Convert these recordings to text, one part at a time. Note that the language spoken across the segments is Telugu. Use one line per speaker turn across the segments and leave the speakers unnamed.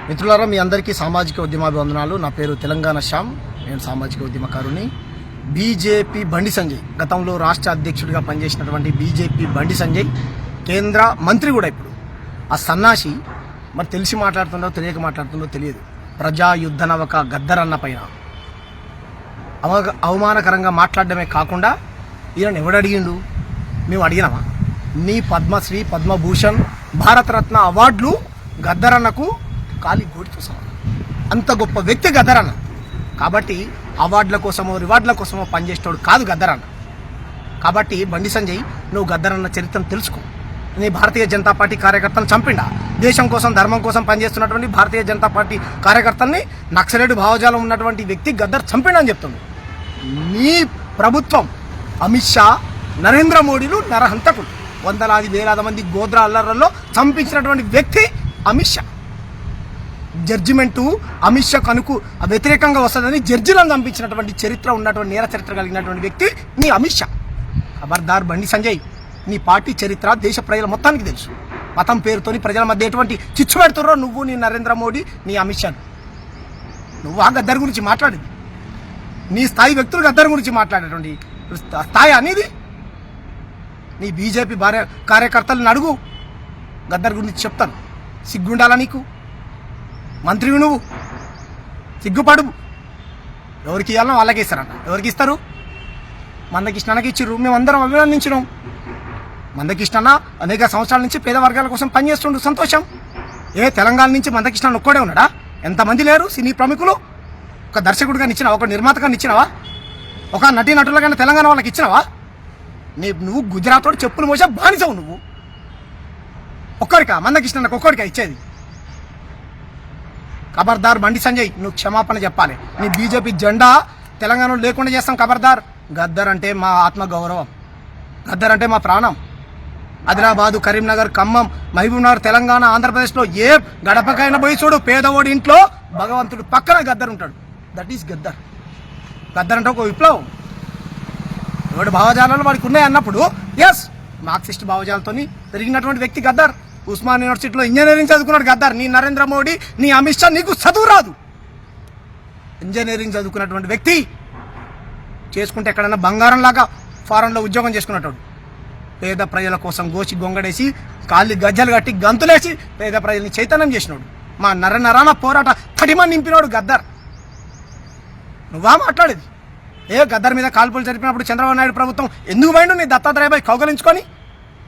మిత్రులారా, మీ అందరికీ సామాజిక ఉద్యమాభివందనాలు. నా పేరు తెలంగాణ శ్యామ్. నేను సామాజిక ఉద్యమకారుని. బీజేపీ బండి సంజయ్ గతంలో రాష్ట్ర అధ్యక్షుడిగా పనిచేసినటువంటి బీజేపీ బండి సంజయ్ కేంద్ర మంత్రి కూడా ఇప్పుడు. ఆ సన్నాసి మరి తెలిసి మాట్లాడుతుండో తెలియక మాట్లాడుతుండో తెలియదు. ప్రజా యుద్ధ నవక గద్దరన్న పైన అవమానకరంగా మాట్లాడడమే కాకుండా ఈయన ఎవడడిగిండు? మేము అడిగినామా? నీ పద్మశ్రీ, పద్మభూషణ్, భారతరత్న అవార్డులు గద్దరన్నకు ఖాళీ గోడితో సమానం. అంత గొప్ప వ్యక్తి గద్దరన్న. కాబట్టి అవార్డుల కోసమో రివార్డుల కోసమో పనిచేసేవాడు కాదు గద్దరన్న. కాబట్టి బండి సంజయ్, నువ్వు గద్దరన్న చరిత్రను తెలుసుకో. నీ భారతీయ జనతా పార్టీ కార్యకర్తలను చంపిండా? దేశం కోసం, ధర్మం కోసం పనిచేస్తున్నటువంటి భారతీయ జనతా పార్టీ కార్యకర్తల్ని నక్సలైట్ భావజాలం ఉన్నటువంటి వ్యక్తి గద్దర్ చంపిండని చెప్తుంది. నీ ప్రభుత్వం, అమిత్ షా, నరేంద్ర మోడీలు నరహంతకులు. వందలాది వేలాది మంది గోద్రా అల్లర్లలో చంపించినటువంటి వ్యక్తి అమిత్ షా. జడ్జిమెంటు అమిత్ షా కనుకు వ్యతిరేకంగా వస్తుందని జడ్జిలను చంపించినటువంటి చరిత్ర ఉన్నటువంటి నేర చరిత్ర కలిగినటువంటి వ్యక్తి నీ అమిత్ షా. ఖబర్దార్ బండి సంజయ్, నీ పార్టీ చరిత్ర దేశ ప్రజల మొత్తానికి తెలుసు. మతం పేరుతోని ప్రజల మధ్య ఎటువంటి చిచ్చు పెడుతున్నారో నువ్వు, నీ నరేంద్ర మోడీ, నీ అమిత్ షా. నువ్వు ఆ గద్దర్ గురించి మాట్లాడేది. నీ స్థాయి వ్యక్తులు గద్దర్ గురించి మాట్లాడేటువంటి స్థాయి అనేది. నీ బీజేపీ కార్యకర్తలను అడుగు, గద్దర్ గురించి చెప్తాను. సిగ్గుండాలా నీకు? మంత్రివి నువ్వు, సిగ్గుపడు. ఎవరికి ఇవ్వాలనో వాళ్ళకి ఇస్తారంట. ఎవరికి ఇస్తారు? మందకృష్ణకి ఇచ్చిర్రు, మేమందరం అభినందించినాం. మందకృష్ణ అనేక సంవత్సరాల నుంచి పేద వర్గాల కోసం పనిచేస్తుండు, సంతోషం. తెలంగాణ నుంచి మందకృష్ణ ఒక్కడే ఉన్నాడా? ఎంతమంది లేరు సినీ ప్రముఖులు? ఒక దర్శకుడిగా ఇచ్చినావా? ఒక నిర్మాతగా ఇచ్చినావా? ఒక నటీనటులుగా తెలంగాణ వాళ్ళకి ఇచ్చినావా? నువ్వు గుజరాత్ వాడు చెప్పులు మోసా బానిసవు నువ్వు. ఒక్కడికా మందకృష్ణకు ఒక్కడికా ఇచ్చేది? ఖబర్దార్ బండి సంజయ్, నువ్వు క్షమాపణ చెప్పాలి. నీ బీజేపీ జెండా తెలంగాణలో లేకుండా చేస్తాం. ఖబర్దార్. గద్దర్ అంటే మా ఆత్మగౌరవం, గద్దర్ అంటే మా ప్రాణం. ఆదిలాబాదు, కరీంనగర్, ఖమ్మం, మహబూబ్నగర్, తెలంగాణ, ఆంధ్రప్రదేశ్లో ఏ గడపకైనా పోయి చూడు, పేదవాడి ఇంట్లో భగవంతుడు పక్కన గద్దర్ ఉంటాడు. That is Gaddar. గద్దర్ అంటే ఒక విప్లవం. ఎవడి భావజాలాలు వాడికి ఉన్నాయి అన్నప్పుడు ఎస్, మార్క్సిస్ట్ భావజాలతో పెరిగినటువంటి వ్యక్తి గద్దర్. ఉస్మాన్ యూనివర్సిటీలో ఇంజనీరింగ్ చదువుకున్నాడు గద్దర్. నీ నరేంద్ర మోడీ, నీ అమిత్ షా, నీకు చదువు రాదు. ఇంజనీరింగ్ చదువుకున్నటువంటి వ్యక్తి చేసుకుంటే ఎక్కడైనా బంగారం లాగా ఫారెన్లో ఉద్యోగం చేసుకున్నట్టు. పేద ప్రజల కోసం గోచి గొంగడేసి, కాళ్ళు గజ్జలు కట్టి, గంతులేసి పేద ప్రజల్ని చైతన్యం చేసినాడు. మా నరనరాన పోరాట తడిమని నింపినాడు గద్దర్. నువ్వా మాట్లాడేది? గద్దర్ మీద కాల్పులు జరిపినప్పుడు చంద్రబాబు నాయుడు ప్రభుత్వం ఎందుకు పోయిండు? నీ దత్తాత్రేయపై కౌగలించుకొని.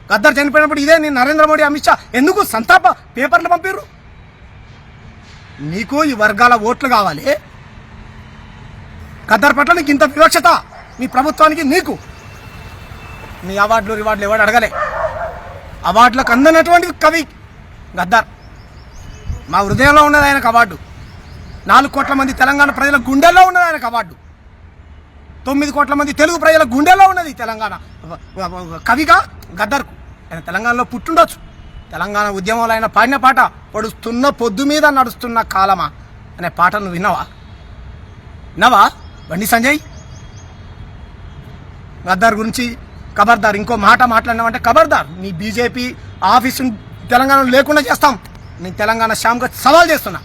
గద్దర్ చనిపోయినప్పుడు ఇదే నీ నరేంద్ర మోడీ, అమిత్ షా ఎందుకు సంతాప పేపర్లు పంపారు? నీకు ఈ వర్గాల ఓట్లు కావాలి. గద్దర్ పట్ల నీకు ఇంత వివక్షత మీ ప్రభుత్వానికి, నీకు. నీ అవార్డులు రివార్డులు ఎవరు అడగలే. అవార్డులకు అందనటువంటి కవి గద్దర్. మా హృదయంలో ఉన్నది ఆయనకు అవార్డు. 4 కోట్ల మంది తెలంగాణ ప్రజల గుండెల్లో ఉన్నది ఆయనకు అవార్డు. 9 కోట్ల మంది తెలుగు ప్రజల గుండెల్లో ఉన్నది తెలంగాణ కవిగా గద్దర్కు. ఆయన తెలంగాణలో పుట్టుండొచ్చు. తెలంగాణ ఉద్యమంలో ఆయన పాడిన పాట పడుస్తున్న పొద్దు మీద నడుస్తున్న కాలమా అనే పాట నువ్వు విన్నావా బండి సంజయ్? గద్దర్ గురించి ఖబర్దార్. ఇంకో మాట మాట్లాడినామంటే ఖబర్దార్. నీ బీజేపీ ఆఫీసు తెలంగాణలో లేకుండా చేస్తాం. నేను తెలంగాణ శ్యామ్గా సవాల్ చేస్తున్నా.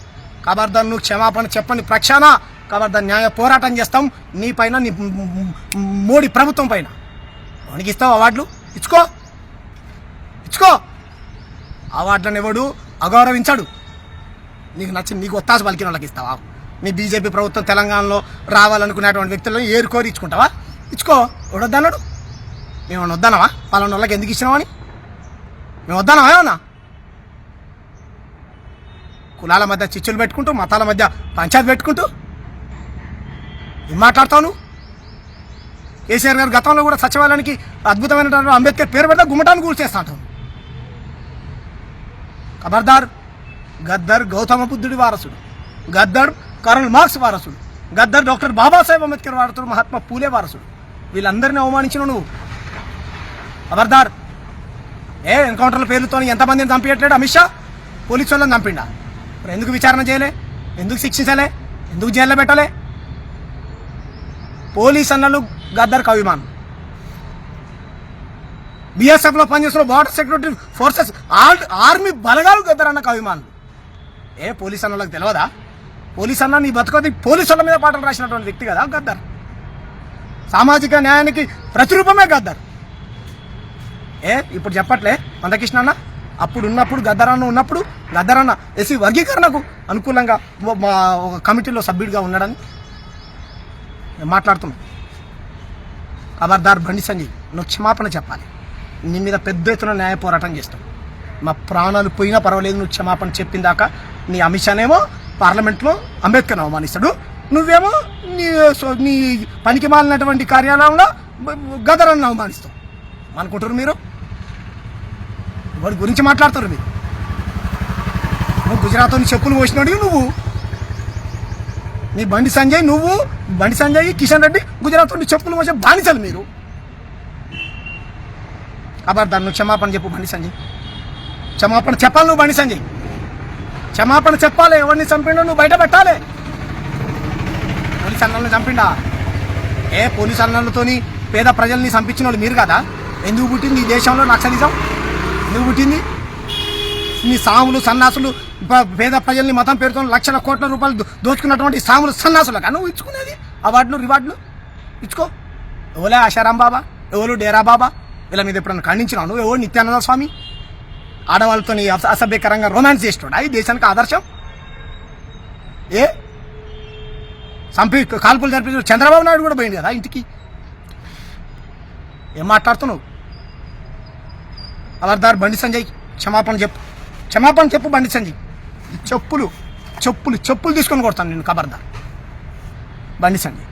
ఖబర్దార్, నువ్వు క్షమాపణ చెప్పని ప్రక్షాళన ఖబర్దార్ న్యాయ పోరాటం చేస్తాం నీ పైన, నీ మోడీ ప్రభుత్వం పైన. వానికి ఇస్తావు అవార్డులు? ఇచ్చుకో. అవార్డులను ఎవడు అగౌరవించాడు. నీకు నచ్చింది, నీకు ఒత్తాసు పలికిన వాళ్ళకి ఇస్తావా? నీ బీజేపీ ప్రభుత్వం తెలంగాణలో రావాలనుకునేటువంటి వ్యక్తులను ఏరుకోరి ఇచ్చుకుంటావా? ఇచ్చుకో. ఎవడొద్దన్నాడు? మేము వద్దన్నావా? పలానా వాళ్ళకి ఎందుకు ఇచ్చినామని మేము వద్దన్నావా? ఏమన్నా కులాల మధ్య చిచ్చులు పెట్టుకుంటూ, మతాల మధ్య పంచాయతీ పెట్టుకుంటూ ఏం మాట్లాడతావు నువ్వు? కేసీఆర్ గారు గతంలో కూడా సచివాలయానికి అద్భుతమైనటువంటి అంబేద్కర్ పేరు పెడితే గుమ్మటాన్ని కూల్చేస్తా అంటావు. ఖబర్దార్. గద్దర్ గౌతమ బుద్ధుడి వారసుడు, గద్దర్ కర్నల్ మార్క్స్ వారసుడు, గద్దర్ డాక్టర్ బాబాసాహెబ్ అంబేద్కర్ వారసుడు, మహాత్మా పూలే వారసుడు. వీళ్ళందరినీ అవమానించిన నువ్వు. ఖబర్దార్. ఎన్కౌంటర్ల పేర్లతో ఎంతమందిని చంపేయట్లేడు అమిత్ షా? పోలీసు వాళ్ళని చంపిండా? మరి ఎందుకు విచారణ చేయలే? ఎందుకు శిక్షించలే? ఎందుకు జైల్లో పెట్టలే? పోలీస్ అన్నలు గద్దర్కు అభిమానం. బీఎస్ఎఫ్లో పనిచేస్తున్న బార్డర్ సెక్యూరిటీ ఫోర్సెస్ ఆర్మీ బలగాలు గద్దర్ అన్నకు అభిమానులు. పోలీస్ అన్నలకు తెలియదా? పోలీస్ అన్న నీ బతుకోది పోలీసుల మీద పాటలు రాసినటువంటి వ్యక్తి కదా గద్దర్. సామాజిక న్యాయానికి ప్రతిరూపమే గద్దర్. ఇప్పుడు చెప్పట్లే మందకృష్ణ అన్న అప్పుడు ఉన్నప్పుడు గద్దరన్న ఉన్నప్పుడు గద్దరన్న ఎస్సీ వర్గీకరణకు అనుకూలంగా మా ఒక కమిటీలో సభ్యుడిగా ఉన్నాడని మాట్లాడుతున్నాం. ఖబర్దార్ బండి సంజయ్, నువ్వు క్షమాపణ చెప్పాలి. నీ మీద పెద్ద ఎత్తున న్యాయ పోరాటం చేస్తాం. మా ప్రాణాలు పోయినా పర్వాలేదు, నువ్వు క్షమాపణ చెప్పిన దాకా. నీ అమిత్ షానేమో పార్లమెంట్లో అంబేద్కర్ని అవమానిస్తాడు, నువ్వేమో నీ పనికి మాలినటువంటి కార్యాలయంలో గద్దరన్న అవమానిస్తావు అనుకుంటారు మీరు. వాడి గురించి మాట్లాడతారు మీరు. నువ్వు గుజరాత్ చెప్పులు పోసినాడు నువ్వు, నీ బండి సంజయ్ కిషన్ రెడ్డి గుజరాత్ చెప్పులు మోసే బానిసలు మీరు. ఖబర్దార్ నువ్వు క్షమాపణ చెప్పు బండి సంజయ్, క్షమాపణ చెప్పాలి నువ్వు. బండి సంజయ్ క్షమాపణ చెప్పాలి. ఎవరిని చంపిండో నువ్వు బయట పెట్టాలి. పోలీస్ అన్నలను చంపిండా? పోలీస్ అన్నలతోని పేద ప్రజల్ని చంపించిన వాళ్ళు మీరు కదా. ఎందుకు పుట్టింది ఈ దేశంలో నక్సలిజం? ఎందుకు పుట్టింది? నీ సాములు సన్నాసులు పేద ప్రజల్ని మతం పేరుతో లక్షల కోట్ల రూపాయలు దోచుకున్నటువంటి సాములు సన్నాసులుగా నువ్వు ఇచ్చుకునేది అవార్డులు రివార్డులు ఇచ్చుకో. ఎవలే ఆశారాం బాబా, ఎవరు డేరా బాబా, వీళ్ళ మీద ఎప్పుడన్నా ఖండించినావు నువ్వు? ఎవరు నిత్యానంద స్వామి ఆడవాళ్ళతో అసభ్యకరంగా రొమాన్స్ చేస్తున్నాడు? ఈ దేశానికి ఆదర్శం. కాల్పులు జరిపి చంద్రబాబు నాయుడు కూడా పోయింది కదా ఇంటికి. ఏం మాట్లాడుతున్నావు? ఖబర్దార్ బండి సంజయ్, క్షమాపణ చెప్పు బండి సంజయ్. చెప్పులు తీసుకొని కొడతాను నేను. ఖబర్దార్ బండి సంజయ్.